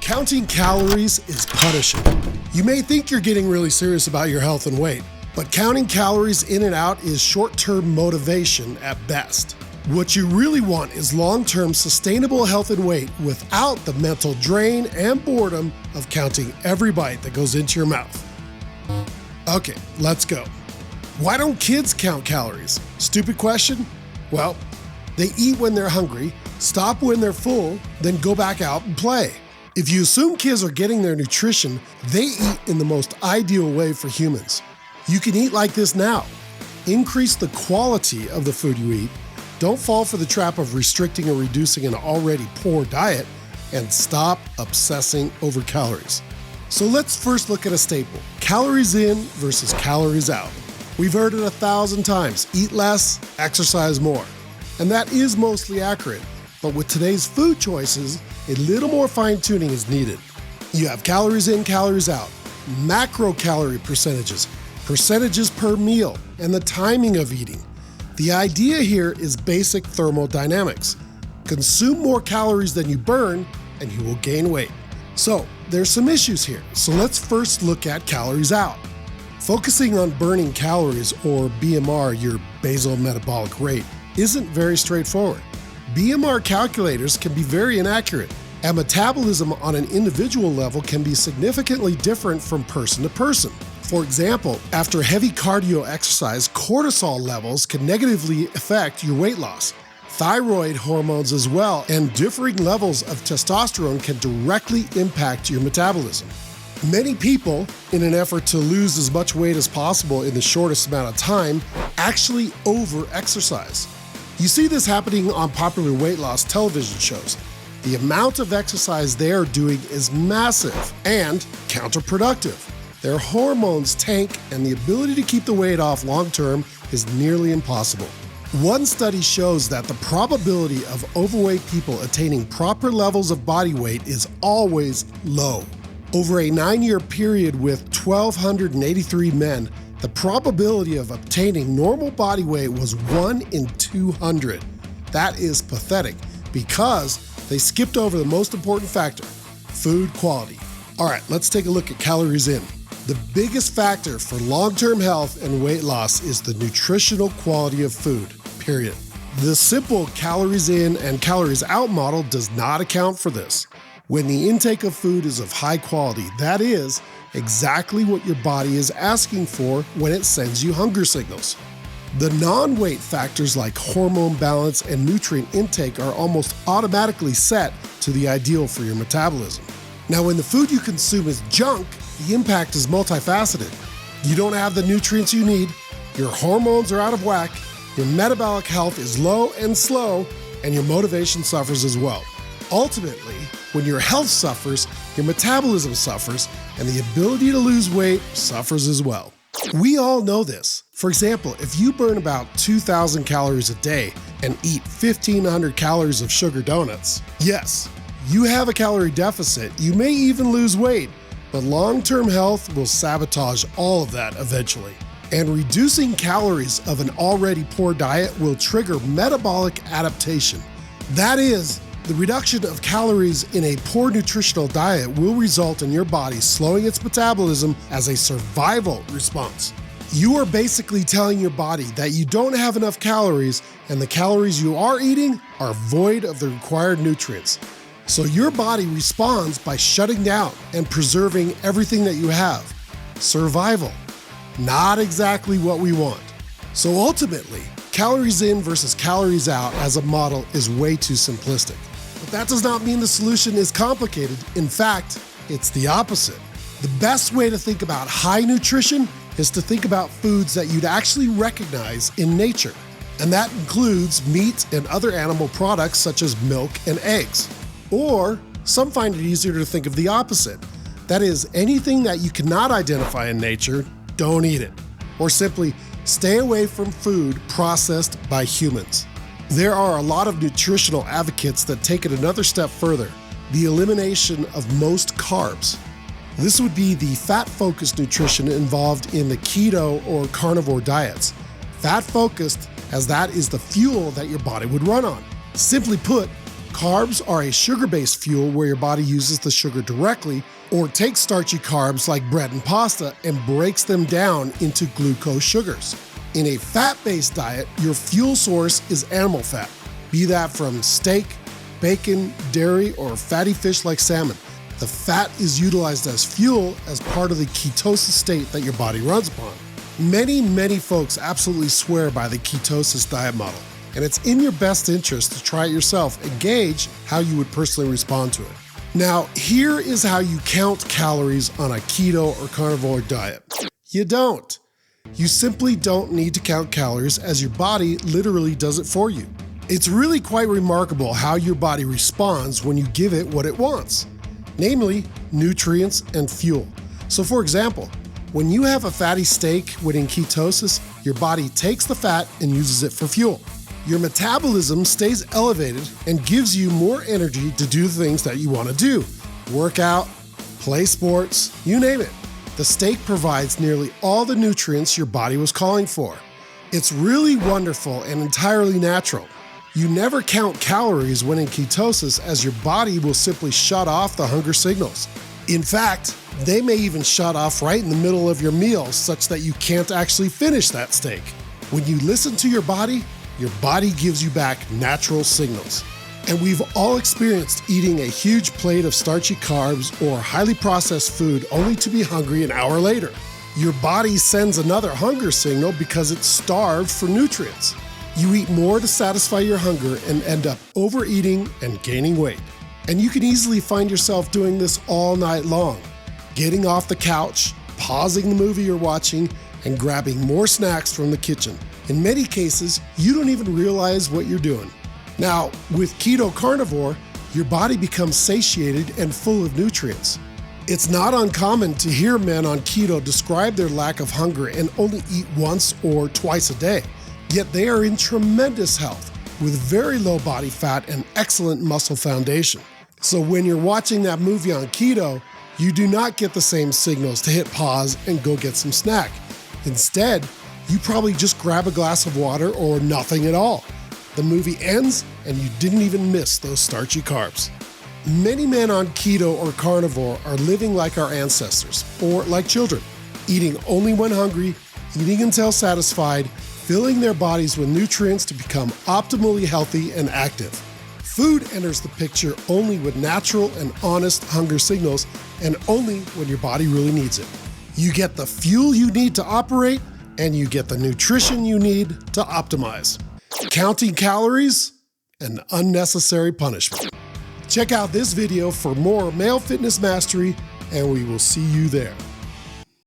Counting calories is punishing. You may think you're getting really serious about your health and weight, but counting calories in and out is short-term motivation at best. What you really want is long-term sustainable health and weight without the mental drain and boredom of counting every bite that goes into your mouth. Okay, let's go. Why don't kids count calories? Stupid question? Well, they eat when they're hungry, stop when they're full, then go back out and play. If you assume kids are getting their nutrition, they eat in the most ideal way for humans. You can eat like this now. Increase the quality of the food you eat. Don't fall for the trap of restricting or reducing an already poor diet, and stop obsessing over calories. So let's first look at a staple: calories in versus calories out. We've heard it 1,000 times: eat less, exercise more. And that is mostly accurate, but with today's food choices, a little more fine-tuning is needed. You have calories in, calories out, macro-calorie percentages, percentages per meal, and the timing of eating. The idea here is basic thermodynamics. Consume more calories than you burn, and you will gain weight. So, there's some issues here, so let's first look at calories out. Focusing on burning calories, or BMR, your basal metabolic rate, isn't very straightforward. BMR calculators can be very inaccurate, and metabolism on an individual level can be significantly different from person to person. For example, after heavy cardio exercise, cortisol levels can negatively affect your weight loss. Thyroid hormones as well, and differing levels of testosterone can directly impact your metabolism. Many people, in an effort to lose as much weight as possible in the shortest amount of time, actually over-exercise. You see this happening on popular weight loss television shows. The amount of exercise they are doing is massive and counterproductive. Their hormones tank, and the ability to keep the weight off long-term is nearly impossible. One study shows that the probability of overweight people attaining proper levels of body weight is always low. Over a 9-year period with 1,283 men, the probability of obtaining normal body weight was 1 in 200. That is pathetic because they skipped over the most important factor: food quality. All right, let's take a look at calories in. The biggest factor for long-term health and weight loss is the nutritional quality of food, period. The simple calories in and calories out model does not account for this. When the intake of food is of high quality, that is exactly what your body is asking for when it sends you hunger signals. The non-weight factors like hormone balance and nutrient intake are almost automatically set to the ideal for your metabolism. Now, when the food you consume is junk, the impact is multifaceted. You don't have the nutrients you need, your hormones are out of whack, your metabolic health is low and slow, and your motivation suffers as well. Ultimately, when your health suffers, your metabolism suffers, and the ability to lose weight suffers as well. We all know this. For example, if you burn about 2,000 calories a day and eat 1,500 calories of sugar donuts, yes, you have a calorie deficit, you may even lose weight, but long-term health will sabotage all of that eventually. And reducing calories of an already poor diet will trigger metabolic adaptation. That is, the reduction of calories in a poor nutritional diet will result in your body slowing its metabolism as a survival response. You are basically telling your body that you don't have enough calories, and the calories you are eating are void of the required nutrients. So your body responds by shutting down and preserving everything that you have. Survival. Not exactly what we want. So ultimately, calories in versus calories out as a model is way too simplistic. But that does not mean the solution is complicated. In fact, it's the opposite. The best way to think about high nutrition is to think about foods that you'd actually recognize in nature. And that includes meat and other animal products such as milk and eggs. Or some find it easier to think of the opposite. That is, anything that you cannot identify in nature, don't eat it. Or simply, stay away from food processed by humans. There are a lot of nutritional advocates that take it another step further: the elimination of most carbs. This would be the fat-focused nutrition involved in the keto or carnivore diets. Fat-focused, as that is the fuel that your body would run on. Simply put, Carbs are a sugar-based fuel where your body uses the sugar directly or takes starchy carbs like bread and pasta and breaks them down into glucose sugars. In a fat-based diet, your fuel source is animal fat, be that from steak, bacon, dairy, or fatty fish like salmon. The fat is utilized as fuel as part of the ketosis state that your body runs upon. Many folks absolutely swear by the ketosis diet model, and it's in your best interest to try it yourself and gauge how you would personally respond to it. Now, here is how you count calories on a keto or carnivore diet. You don't. You simply don't need to count calories as your body literally does it for you. It's really quite remarkable how your body responds when you give it what it wants, namely nutrients and fuel. So for example, when you have a fatty steak when in ketosis, your body takes the fat and uses it for fuel. Your metabolism stays elevated and gives you more energy to do the things that you want to do. Work out, play sports, you name it. The steak provides nearly all the nutrients your body was calling for. It's really wonderful and entirely natural. You never count calories when in ketosis as your body will simply shut off the hunger signals. In fact, they may even shut off right in the middle of your meal such that you can't actually finish that steak. When you listen to your body gives you back natural signals. And we've all experienced eating a huge plate of starchy carbs or highly processed food only to be hungry an hour later. Your body sends another hunger signal because it's starved for nutrients. You eat more to satisfy your hunger and end up overeating and gaining weight. And you can easily find yourself doing this all night long, getting off the couch, pausing the movie you're watching, and grabbing more snacks from the kitchen. In many cases, you don't even realize what you're doing. Now, with keto carnivore, your body becomes satiated and full of nutrients. It's not uncommon to hear men on keto describe their lack of hunger and only eat once or twice a day. Yet they are in tremendous health with very low body fat and excellent muscle foundation. So when you're watching that movie on keto, you do not get the same signals to hit pause and go get some snack. Instead, you probably just grab a glass of water or nothing at all. The movie ends and you didn't even miss those starchy carbs. Many men on keto or carnivore are living like our ancestors, or like children, eating only when hungry, eating until satisfied, filling their bodies with nutrients to become optimally healthy and active. Food enters the picture only with natural and honest hunger signals and only when your body really needs it. You get the fuel you need to operate and you get the nutrition you need to optimize. Counting calories, an unnecessary punishment. Check out this video for more male fitness mastery, and we will see you there.